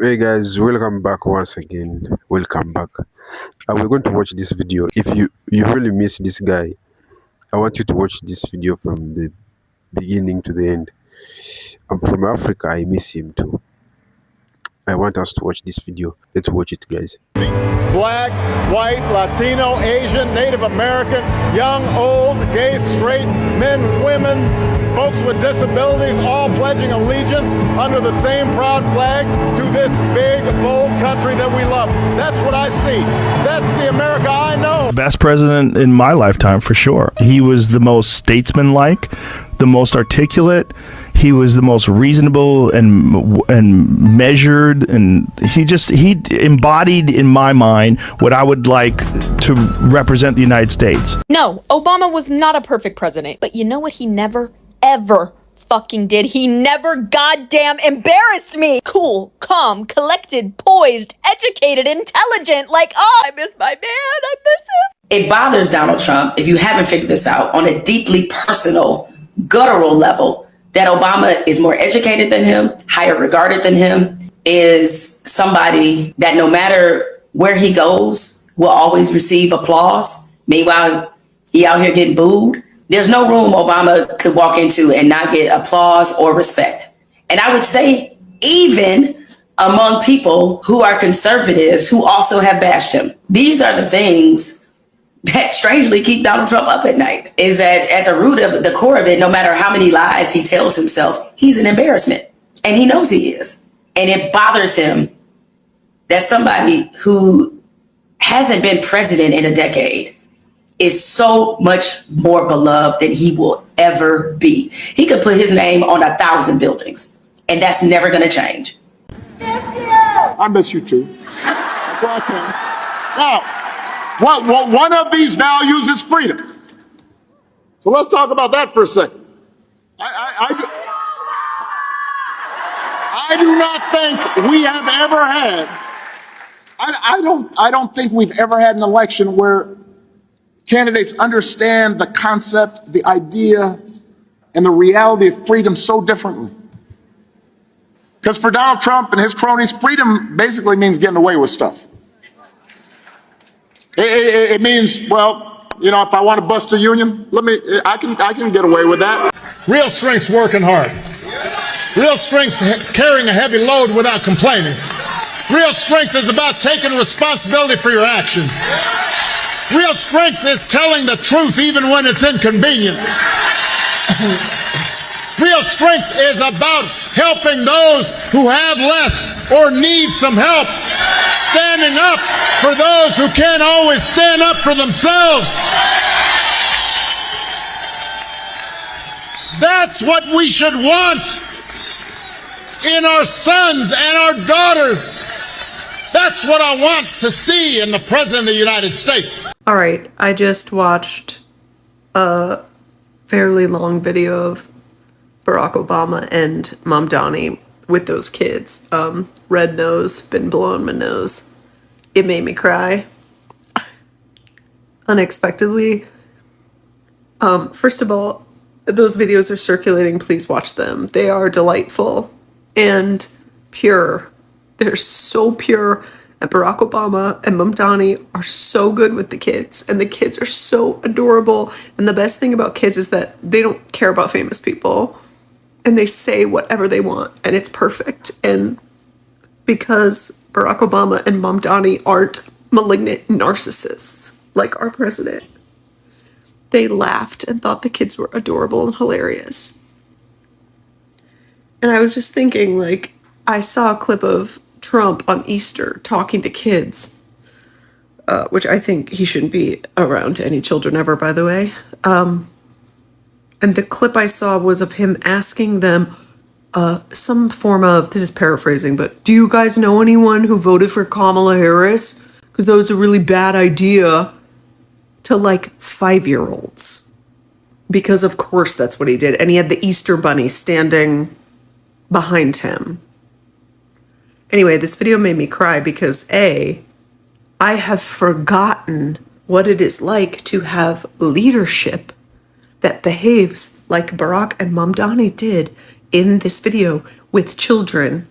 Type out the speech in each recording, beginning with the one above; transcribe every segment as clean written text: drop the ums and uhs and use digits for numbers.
Hey guys, welcome back once again. Welcome back. We're going to watch this video. If you really miss this guy, I want you to watch this video from the beginning to the end. I'm from Africa. I miss him too. I want us to watch this video. Let's watch it, guys. Black, white, Latino, Asian, Native American, young, old, gay, straight, men, women, folks with disabilities, all pledging allegiance under the same proud flag to this big, bold country that we love. That's what I see. That's the America I know. Best president in my lifetime, for sure. He was the most statesmanlike, the most articulate. He was the most reasonable and measured, and he embodied in my mind what I would like to represent the United States. No, Obama was not a perfect president, but you know what he never, ever fucking did? He never goddamn embarrassed me. Cool, calm, collected, poised, educated, intelligent, like, oh, I miss my man, I miss him. It bothers Donald Trump, if you haven't figured this out, on a deeply personal, guttural level, that Obama is more educated than him, higher regarded than him, is somebody that no matter where he goes will always receive applause. Meanwhile, he out here getting booed. There's no room Obama could walk into and not get applause or respect. And I would say even among people who are conservatives who also have bashed him. These are the things that strangely keep Donald Trump up at night, is that at the root of the core of it, no matter how many lies he tells himself, he's an embarrassment. And he knows he is. And it bothers him that somebody who hasn't been president in a decade is so much more beloved than he will ever be. He could put his name on 1,000 buildings, and that's never going to change. I miss you too. That's why I came. Now, one of these values is freedom. So let's talk about that for a second. I do not think we have ever had. I don't think we've ever had an election where candidates understand the concept, the idea, and the reality of freedom so differently. Because for Donald Trump and his cronies, freedom basically means getting away with stuff. It means, well, you know, if I want to bust a union, I can get away with that. Real strength's working hard. Real strength's carrying a heavy load without complaining. Real strength is about taking responsibility for your actions. Real strength is telling the truth even when it's inconvenient. Real strength is about helping those who have less or need some help. Standing up for those who can't always stand up for themselves. That's what we should want in our sons and our daughters. That's what I want to see in the President of the United States. All right, I just watched a fairly long video of Barack Obama and Mom Donnie with those kids. Red nose, been blowing my nose. It made me cry. Unexpectedly. First of all, those videos are circulating. Please watch them. They are delightful and pure. They're so pure. And Barack Obama and Mom Donnie are so good with the kids. And the kids are so adorable. And the best thing about kids is that they don't care about famous people. And they say whatever they want, and it's perfect. And because Barack Obama and Mom Donnie aren't malignant narcissists like our president, they laughed and thought the kids were adorable and hilarious. And I was just thinking, like, I saw a clip of Trump on Easter talking to kids, which I think he shouldn't be around any children ever, by the way. And the clip I saw was of him asking them some form of, this is paraphrasing, but do you guys know anyone who voted for Kamala Harris? Because that was a really bad idea, to like 5-year-olds. Because of course that's what he did. And he had the Easter bunny standing behind him. Anyway, this video made me cry because I have forgotten what it is like to have leadership that behaves like Barack and Mom Donnie did in this video with children.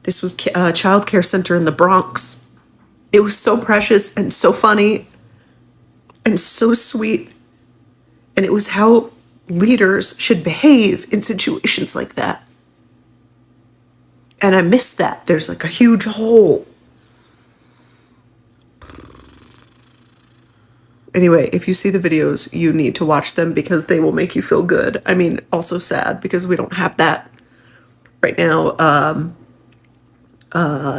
This was a child care center in the Bronx. It was so precious and so funny and so sweet. And it was how leaders should behave in situations like that. And I missed that. There's like a huge hole. Anyway, if you see the videos, you need to watch them because they will make you feel good. I mean, also sad because we don't have that right now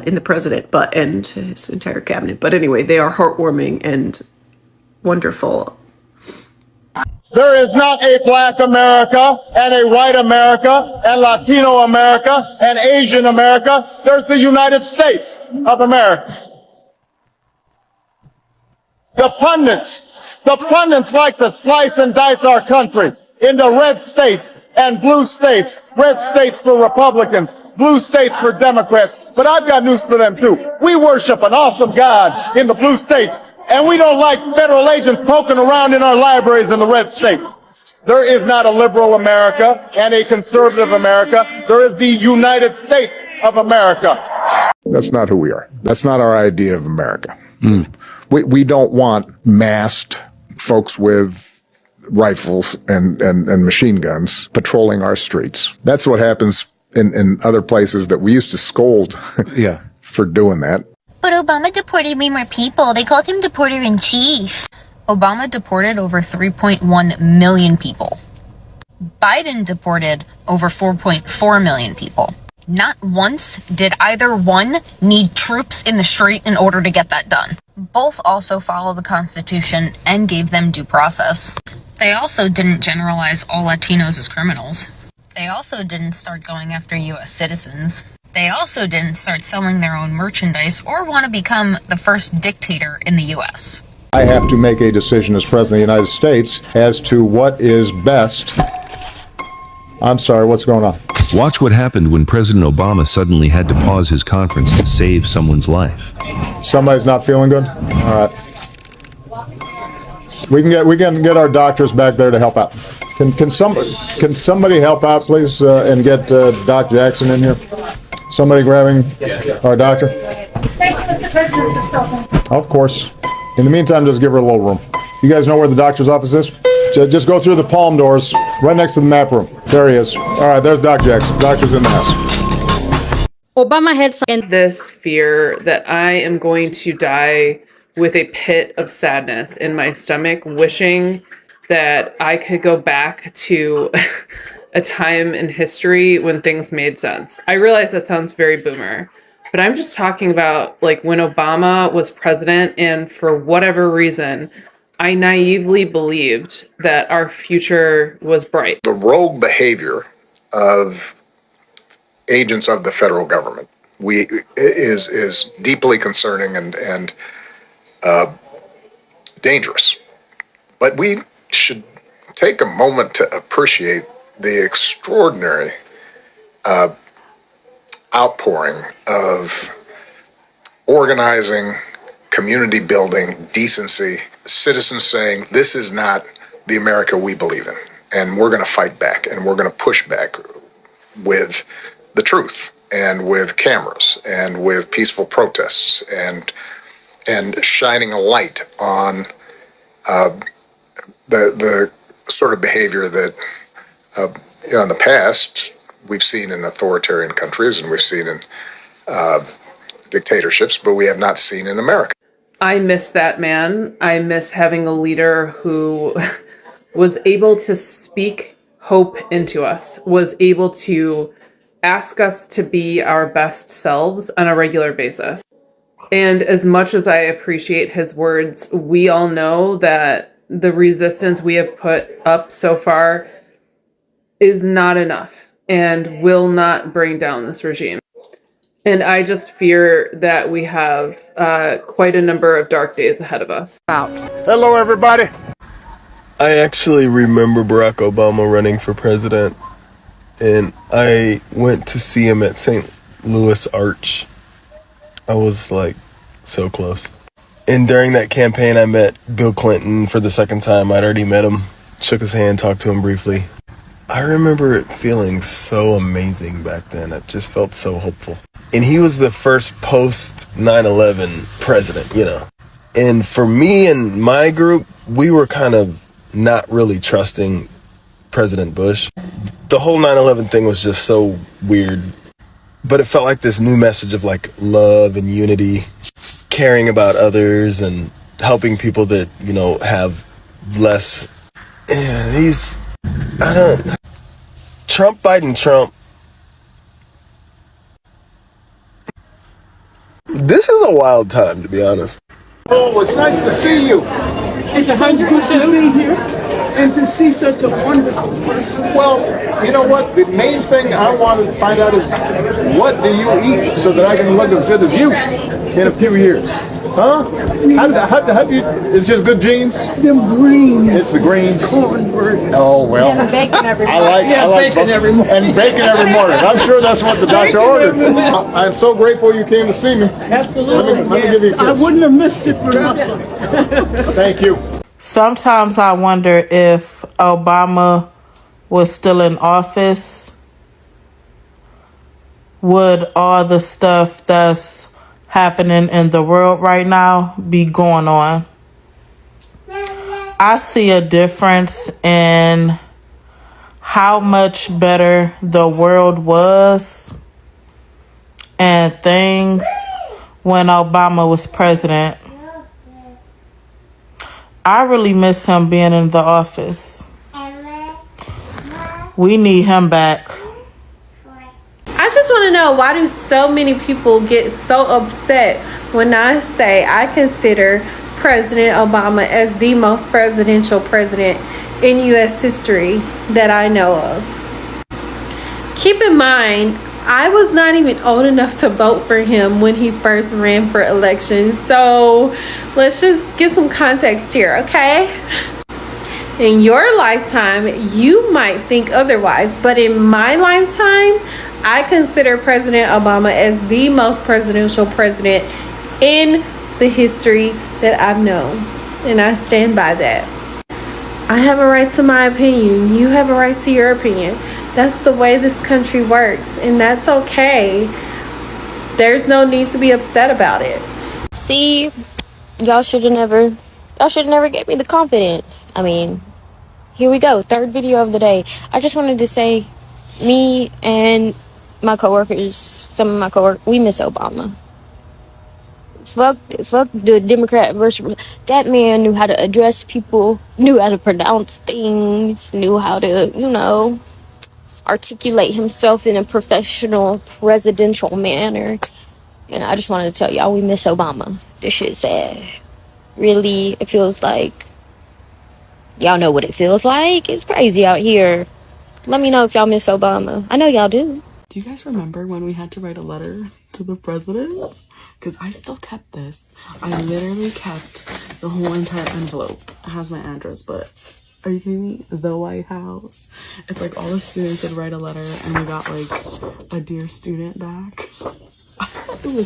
in the president, and his entire cabinet. But anyway, they are heartwarming and wonderful. There is not a black America and a white America and Latino America and Asian America. There's the United States of America. The pundits like to slice and dice our country into red states and blue states. Red states for Republicans, blue states for Democrats. But I've got news for them too. We worship an awesome God in the blue states, and we don't like federal agents poking around in our libraries in the red state. There is not a liberal America and a conservative America. There is the United States of America. That's not who we are. That's not our idea of America. We don't want masked folks with rifles and machine guns patrolling our streets. That's what happens in other places that we used to scold for doing that. But Obama deported way more people. They called him deporter-in-chief. Obama deported over 3.1 million people. Biden deported over 4.4 million people. Not once did either one need troops in the street in order to get that done. Both also follow the Constitution and gave them due process. They also didn't generalize all Latinos as criminals. They also didn't start going after U.S. citizens. They also didn't start selling their own merchandise or want to become the first dictator in the U.S. I have to make a decision as President of the United States as to what is best. I'm sorry, what's going on? Watch what happened when President Obama suddenly had to pause his conference to save someone's life. Somebody's not feeling good? All right. We can get our doctors back there to help out. Can somebody help out, please, and get Doc Jackson in here? Somebody grabbing our doctor? Thank you, Mr. President, for stopping. Of course. In the meantime, just give her a little room. You guys know where the doctor's office is? Just go through the palm doors, right next to the map room. There he is. All right, there's Doc Jackson. Doctor's in the house. Obama had This fear that I am going to die with a pit of sadness in my stomach, wishing that I could go back to a time in history when things made sense. I realize that sounds very boomer, but I'm just talking about like when Obama was president, and for whatever reason, I naively believed that our future was bright. The rogue behavior of agents of the federal government is deeply concerning and dangerous. But we should take a moment to appreciate the extraordinary outpouring of organizing, community building, decency, citizens saying, this is not the America we believe in, and we're going to fight back, and we're going to push back with the truth, and with cameras, and with peaceful protests, and shining a light on the sort of behavior that in the past we've seen in authoritarian countries, and we've seen in dictatorships, but we have not seen in America. I miss that man. I miss having a leader who was able to speak hope into us, was able to ask us to be our best selves on a regular basis. And as much as I appreciate his words, we all know that the resistance we have put up so far is not enough and will not bring down this regime. And I just fear that we have quite a number of dark days ahead of us. Hello, everybody. I actually remember Barack Obama running for president, and I went to see him at St. Louis Arch. I was like so close. And during that campaign, I met Bill Clinton for the second time. I'd already met him, shook his hand, talked to him briefly. I remember it feeling so amazing back then. It just felt so hopeful. And he was the first post 9/11 president, you know. And for me and my group, we were kind of not really trusting President Bush. The whole 9/11 thing was just so weird. But it felt like this new message of like love and unity, caring about others and helping people that, you know, have less. Yeah, Trump, this is a wild time, to be honest. Oh, it's nice to see you. It's 100% to be here and to see such a wonderful person. Well, you know what? The main thing I want to find out is what do you eat so that I can look as good as you in a few years? Huh? How do you? It's just good genes. Them greens. It's the greens. Cornbread. Oh well. And bacon every I like bacon every morning. And bacon every morning. I'm sure that's what the doctor ordered. I'm so grateful you came to see me. Absolutely. Let me give you a kiss. I wouldn't have missed it for nothing. Thank you. Sometimes I wonder if Obama was still in office, would all the stuff that's happening in the world right now be going on? I see a difference in how much better the world was and things when Obama was president. I really miss him being in the office. We need him back. I just want to know, why do so many people get so upset when I say I consider President Obama as the most presidential president in U.S. history that I know of? Keep in mind, I was not even old enough to vote for him when he first ran for election. So let's just get some context here, okay? In your lifetime, you might think otherwise, but in my lifetime, I consider President Obama as the most presidential president in the history that I've known. And I stand by that. I have a right to my opinion. You have a right to your opinion. That's the way this country works, and that's okay. There's no need to be upset about it. See, y'all should have never gave me the confidence. I mean, here we go, third video of the day. I just wanted to say, me and my coworkers, some of my coworkers, we miss Obama. Fuck the Democrat versus that man knew how to address people, knew how to pronounce things, knew how to, you know, articulate himself in a professional presidential manner. And I just wanted to tell y'all, we miss Obama. This shit's sad. Really, it feels like y'all know what it feels like. It's crazy out here. Let me know if y'all miss Obama. I know y'all do. Do you guys remember when we had to write a letter to the president? Because I still kept this. I literally kept the whole entire envelope. It has my address, but are you kidding me? The White House. It's like all the students would write a letter and we got like a dear student back. I thought it was